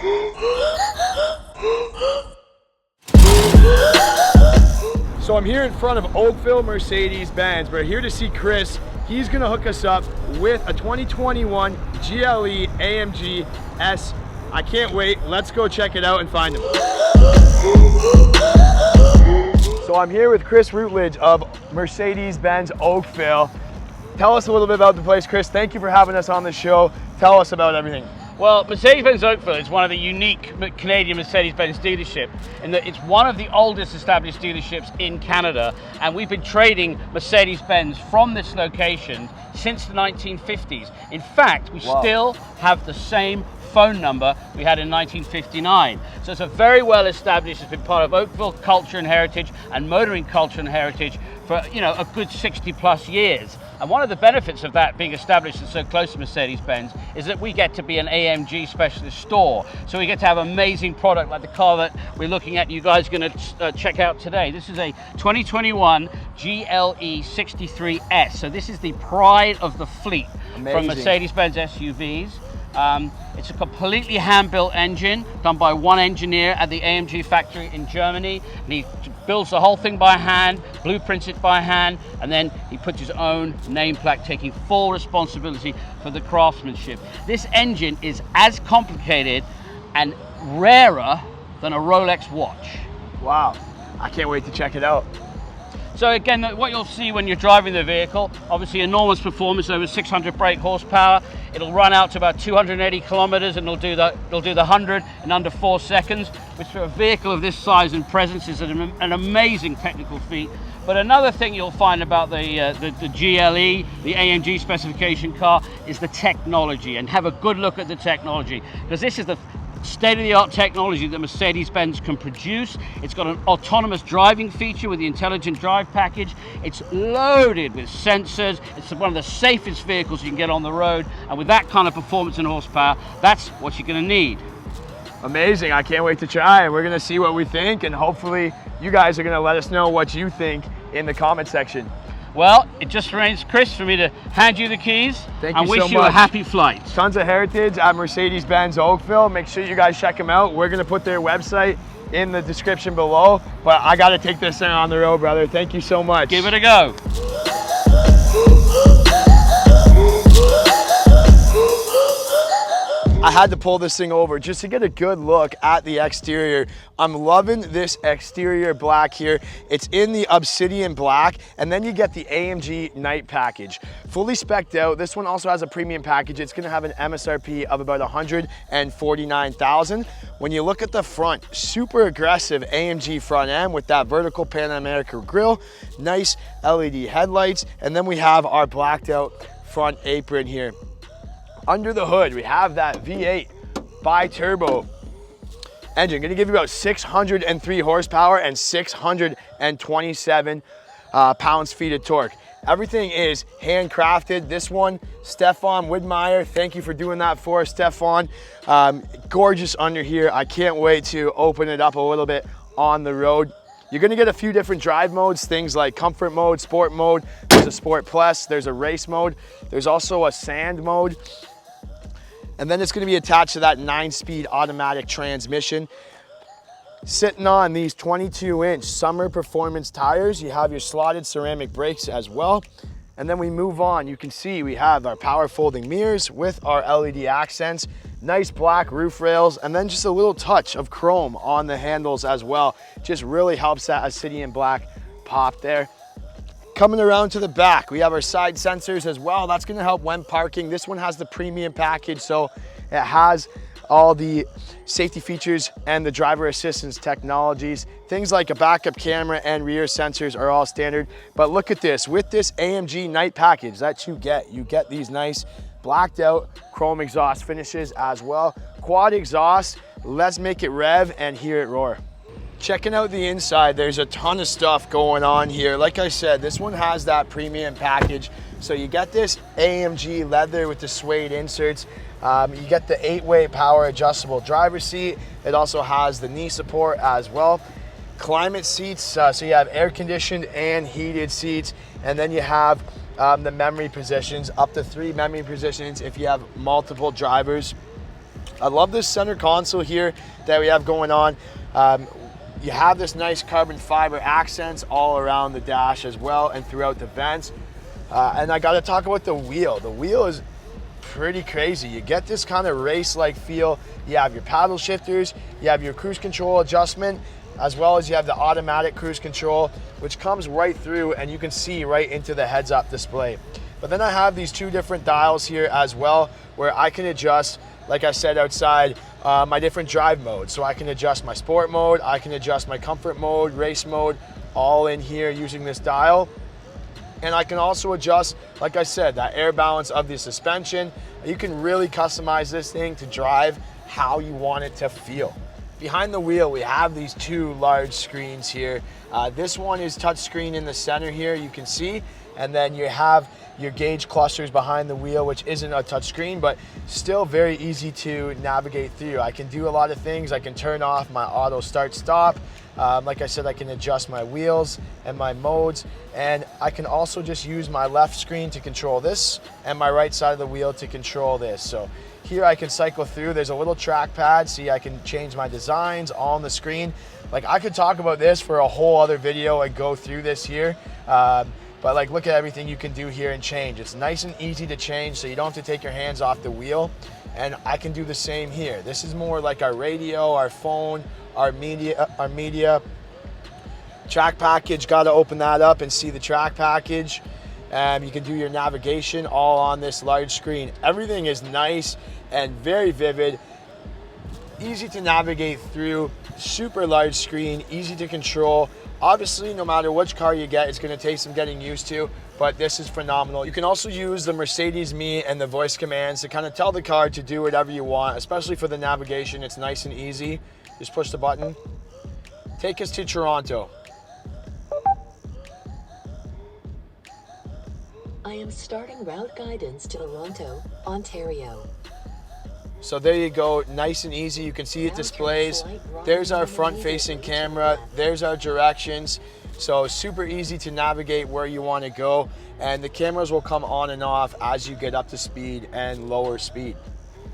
So I'm here in front of Oakville Mercedes Benz. We're here to see Chris. He's gonna hook us up with a 2021 GLE AMG S. I can't wait. Let's go check it out and find him. So I'm here with Chris Routledge of Mercedes Benz Oakville. Tell us a little bit about the place, Chris. Thank you for having us on the show. Tell us about everything. Well, Mercedes-Benz Oakville is one of the unique Canadian Mercedes-Benz dealerships in that it's one of the oldest established dealerships in Canada, and we've been trading Mercedes-Benz from this location since the 1950s. In fact, we still have the same phone number we had in 1959. So it's a very well established, it's been part of Oakville culture and heritage and motoring culture and heritage for, you know, a good 60 plus years. And one of the benefits of that being established and so close to Mercedes-Benz is that we get to be an AMG specialist store. So we get to have amazing product like the car that we're looking at, you guys are going to check out today. This is a 2021 GLE 63S. So this is the pride of the fleet from Mercedes-Benz SUVs. It's a completely hand-built engine done by one engineer at the AMG factory in Germany, and he builds the whole thing by hand, blueprints it by hand, and then he puts his own nameplate, taking full responsibility for the craftsmanship. This engine is as complicated and rarer than a Rolex watch. Wow, I can't wait to check it out. So again, what you'll see when you're driving the vehicle, obviously enormous performance, over 600 brake horsepower. It'll run out to about 280 kilometers and it'll do the 100 in under 4 seconds, which for a vehicle of this size and presence is an amazing technical feat. But another thing you'll find about the GLE, the AMG specification car, is the technology, and have a good look at the technology, because this is the state-of-the-art technology that Mercedes-Benz can produce. It's got an autonomous driving feature with the intelligent drive package. It's loaded with sensors. It's one of the safest vehicles you can get on the road, and with that kind of performance and horsepower, that's what you're going to need. Amazing. I can't wait to try, and we're going to see what we think, and hopefully you guys are going to let us know what you think in the comment section. Well, it just remains, Chris, for me to hand you the keys and wish you a happy flight. Tons of heritage at Mercedes-Benz Oakville. Make sure you guys check them out. We're going to put their website in the description below, but I got to take this thing on the road, brother. Thank you so much. Give it a go. I had to pull this thing over just to get a good look at the exterior. I'm loving this exterior black here. It's in the obsidian black, and then you get the AMG night package. Fully spec'd out. This one also has a premium package. It's gonna have an MSRP of about $149,000. When you look at the front, super aggressive AMG front end with that vertical Pan America grille, nice LED headlights, and then we have our blacked out front apron here. Under the hood, we have that V8 bi-turbo engine. Gonna give you about 603 horsepower and 627 pounds-feet of torque. Everything is handcrafted. This one, Stefan Widmeyer, thank you for doing that for us, Stefan. Gorgeous under here. I can't wait to open it up a little bit on the road. You're gonna get a few different drive modes, things like comfort mode, sport mode. There's a sport plus, there's a race mode. There's also a sand mode. And then it's going to be attached to that 9-speed automatic transmission. Sitting on these 22-inch summer performance tires, you have your slotted ceramic brakes as well. And then we move on, you can see we have our power folding mirrors with our LED accents, nice black roof rails, and then just a little touch of chrome on the handles as well. Just really helps that obsidian black pop there. Coming around to the back, we have our side sensors as well. That's gonna help when parking. This one has the premium package, so it has all the safety features and the driver assistance technologies. Things like a backup camera and rear sensors are all standard. But look at this, with this AMG night package that you get these nice blacked out chrome exhaust finishes as well. Quad exhaust, let's make it rev and hear it roar. Checking out the inside, there's a ton of stuff going on here. Like I said, this one has that premium package. So you get this AMG leather with the suede inserts. You get the 8-way power adjustable driver's seat. It also has the knee support as well. Climate seats, so you have air conditioned and heated seats. And then you have the memory positions, up to 3 memory positions if you have multiple drivers. I love this center console here that we have going on. You have this nice carbon fiber accents all around the dash as well and throughout the vents. And I gotta talk about the wheel. The wheel is pretty crazy. You get this kind of race-like feel. You have your paddle shifters, you have your cruise control adjustment, as well as you have the automatic cruise control, which comes right through and you can see right into the heads-up display. But then I have these two different dials here as well, where I can adjust, like I said outside, my different drive modes. So I can adjust my sport mode, I can adjust my comfort mode, race mode, all in here using this dial. And I can also adjust, like I said, that air balance of the suspension. You can really customize this thing to drive how you want it to feel. Behind the wheel, we have these two large screens here. This one is touchscreen in the center here, you can see, and then you have your gauge clusters behind the wheel, which isn't a touchscreen, but still very easy to navigate through. I can do a lot of things. I can turn off my auto start stop. Like I said, I can adjust my wheels and my modes, and I can also just use my left screen to control this and my right side of the wheel to control this. So here I can cycle through. There's a little trackpad. See, I can change my designs all on the screen. Like, I could talk about this for a whole other video and go through this here. But like, look at everything you can do here and change. It's nice and easy to change, so you don't have to take your hands off the wheel. And I can do the same here. This is more like our radio, our phone, our media. Track package, gotta open that up and see the track package. You can do your navigation all on this large screen. Everything is nice and very vivid, easy to navigate through, super large screen, easy to control. Obviously, no matter which car you get, it's gonna take some getting used to, but this is phenomenal. You can also use the Mercedes Me and the voice commands to kind of tell the car to do whatever you want, especially for the navigation. It's nice and easy. Just push the button. Take us to Toronto. I am starting route guidance to Toronto, Ontario. So there you go, nice and easy. You can see it displays. There's our front-facing camera. There's our directions. So super easy to navigate where you want to go. And the cameras will come on and off as you get up to speed and lower speed.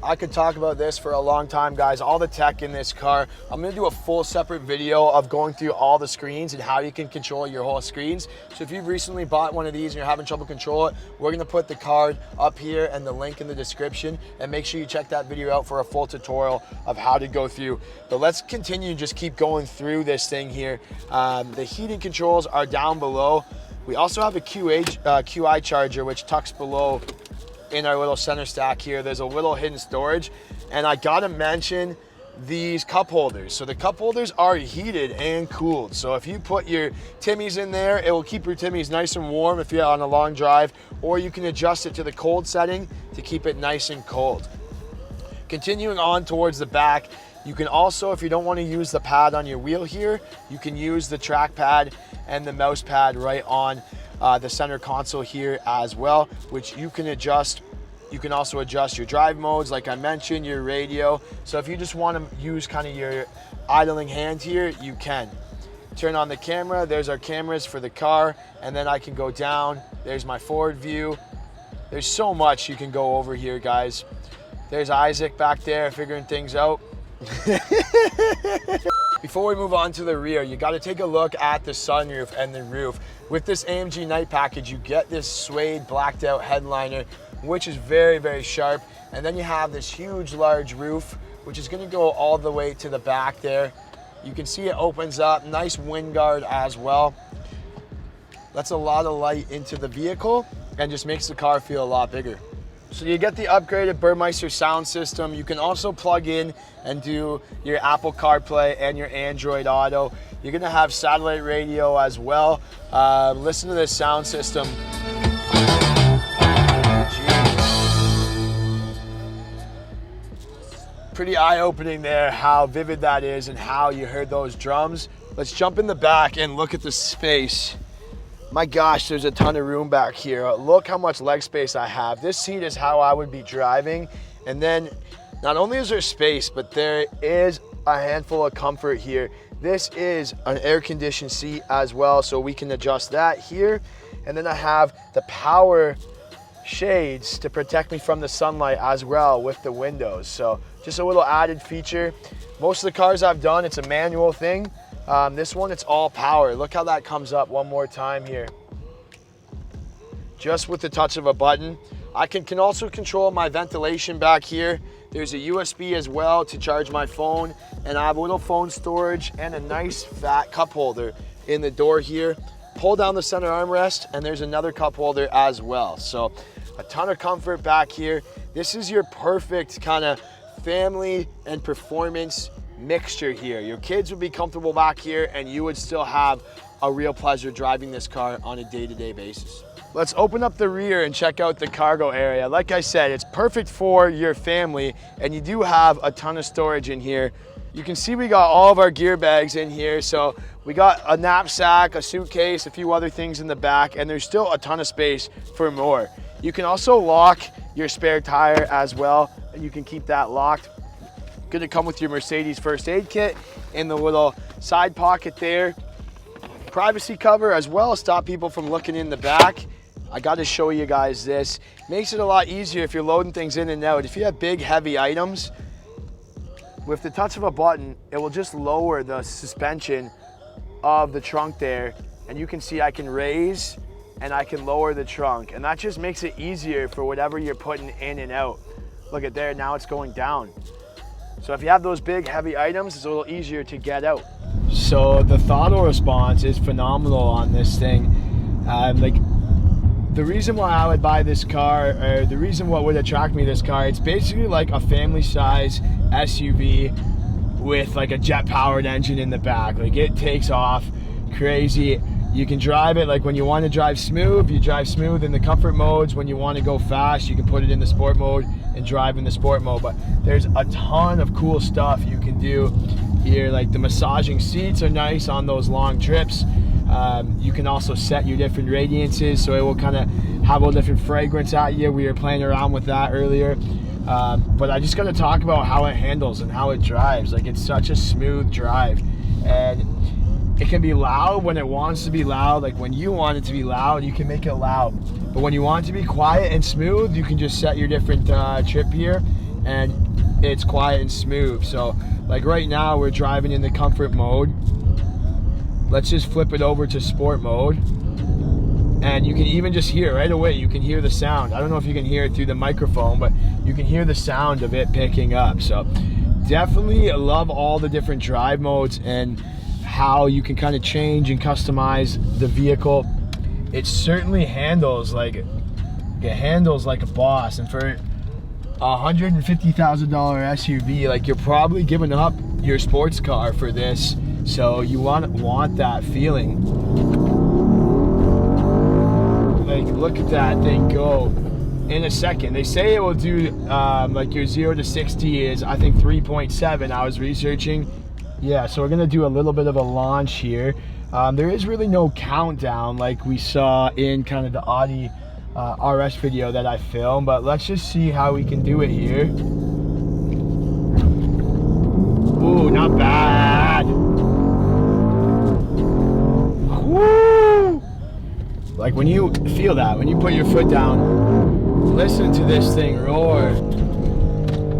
I could talk about this for a long time, guys. All the tech in this car. I'm gonna do a full separate video of going through all the screens and how you can control your whole screens. So if you've recently bought one of these and you're having trouble control it, we're gonna put the card up here and the link in the description, and make sure you check that video out for a full tutorial of how to go through. But let's continue, just keep going through this thing here. The heating controls are down below. We also have a QI charger, which tucks below in our little center stack here. There's a little hidden storage, and I gotta mention these cup holders. So the cup holders are heated and cooled. So if you put your Timmies in there, it will keep your Timmies nice and warm if you're on a long drive, or you can adjust it to the cold setting to keep it nice and cold. Continuing on towards the back, you can also, if you don't want to use the pad on your wheel here, you can use the track pad and the mouse pad right on the center console here as well, which you can adjust. You can also adjust your drive modes, like I mentioned, your radio. So if you just want to use kind of your idling hand here, you can. Turn on the camera. There's our cameras for the car, and then I can go down. There's my forward view. There's so much you can go over here, guys. There's Isaac back there figuring things out. Before we move on to the rear, you got to take a look at the sunroof and the roof. With this AMG Night package, you get this suede blacked out headliner, which is very, very sharp. And then you have this huge, large roof, which is going to go all the way to the back there. You can see it opens up, nice wind guard as well. That's a lot of light into the vehicle and just makes the car feel a lot bigger. So you get the upgraded Burmeister sound system. You can also plug in and do your Apple CarPlay and your Android Auto. You're gonna have satellite radio as well. Listen to this sound system. Pretty eye-opening there how vivid that is and how you heard those drums. Let's jump in the back and look at the space. My gosh, there's a ton of room back here. Look how much leg space I have. This seat is how I would be driving. And then not only is there space, but there is a handful of comfort here. This is an air-conditioned seat as well, so we can adjust that here. And then I have the power shades to protect me from the sunlight as well with the windows. So just a little added feature. Most of the cars I've done, it's a manual thing. This one, it's all power. Look how that comes up one more time here. Just with the touch of a button. I can also control my ventilation back here. There's a USB as well to charge my phone, and I have a little phone storage and a nice fat cup holder in the door here. Pull down the center armrest, and there's another cup holder as well. So a ton of comfort back here. This is your perfect kind of family and performance mixture here. Your kids would be comfortable back here, and you would still have a real pleasure driving this car on a day-to-day basis. Let's open up the rear and check out the cargo area. Like I said, it's perfect for your family, and you do have a ton of storage in here. You can see we got all of our gear bags in here. So we got a knapsack, a suitcase, a few other things in the back, and there's still a ton of space for more. You can also lock your spare tire as well, and you can keep that locked. Gonna come with your Mercedes first aid kit in the little side pocket there. Privacy cover as well, stop people from looking in the back. I got to show you guys this. Makes it a lot easier if you're loading things in and out. If you have big, heavy items, with the touch of a button, it will just lower the suspension of the trunk there. And you can see I can raise and I can lower the trunk. And that just makes it easier for whatever you're putting in and out. Look at there, now it's going down. So if you have those big, heavy items, it's a little easier to get out. So the throttle response is phenomenal on this thing. The reason why I would buy this car, or the reason what would attract me to this car, it's basically like a family size SUV with like a jet powered engine in the back. Like it takes off crazy. You can drive it like when you want to drive smooth, you drive smooth in the comfort modes. When you want to go fast, you can put it in the sport mode and drive in the sport mode. But there's a ton of cool stuff you can do here. Like the massaging seats are nice on those long trips. You can also set your different radiances, so it will kind of have a different fragrance at you. We were playing around with that earlier. But I just got to talk about how it handles and how it drives. Like it's such a smooth drive, and it can be loud when it wants to be loud. Like when you want it to be loud, you can make it loud. But when you want it to be quiet and smooth, you can just set your different trip here, and it's quiet and smooth. So like right now we're driving in the comfort mode. Let's just flip it over to sport mode, and you can even just hear right away, you can hear the sound. I don't know if you can hear it through the microphone, but you can hear the sound of it picking up. So definitely love all the different drive modes and how you can kind of change and customize the vehicle. It certainly handles like a boss, and for a $150,000 SUV, like you're probably giving up your sports car for this. So you want that feeling. Like look at that thing go in a second. They say it will do like your 0 to 60 is I think 3.7. I was researching. Yeah, so we're gonna do a little bit of a launch here. There is really no countdown like we saw in kind of the Audi RS video that I filmed, but let's just see how we can do it here. Ooh, not bad. Woo! Like when you feel that, when you put your foot down, listen to this thing roar.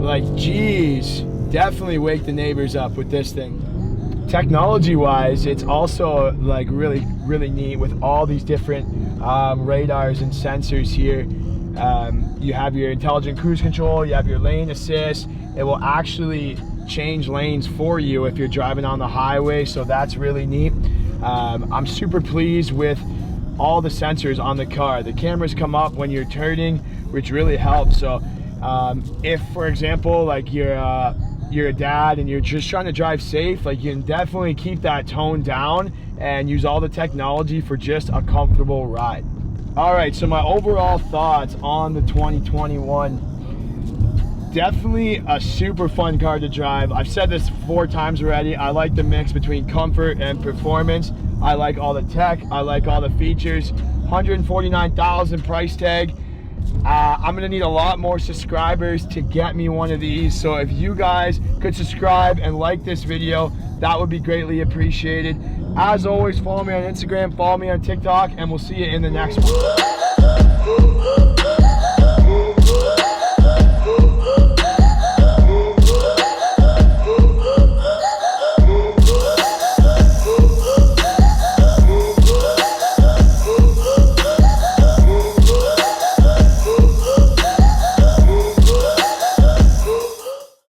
Like, geez, definitely wake the neighbors up with this thing. Technology-wise, it's also like really, really neat with all these different radars and sensors here. You have your intelligent cruise control, you have your lane assist. It will actually change lanes for you if you're driving on the highway, so that's really neat. I'm super pleased with all the sensors on the car. The cameras come up when you're turning, which really helps. So if, for example, like you're a dad and you're just trying to drive safe, like you can definitely keep that tone down and use all the technology for just a comfortable ride. All right, so my overall thoughts on the 2021. Definitely a super fun car to drive. I've said this 4 times already. I like the mix between comfort and performance. I like all the tech. I like all the features. $149,000 price tag. I'm gonna need a lot more subscribers to get me one of these. So if you guys could subscribe and like this video, that would be greatly appreciated. As always, follow me on Instagram, follow me on TikTok, and we'll see you in the next one.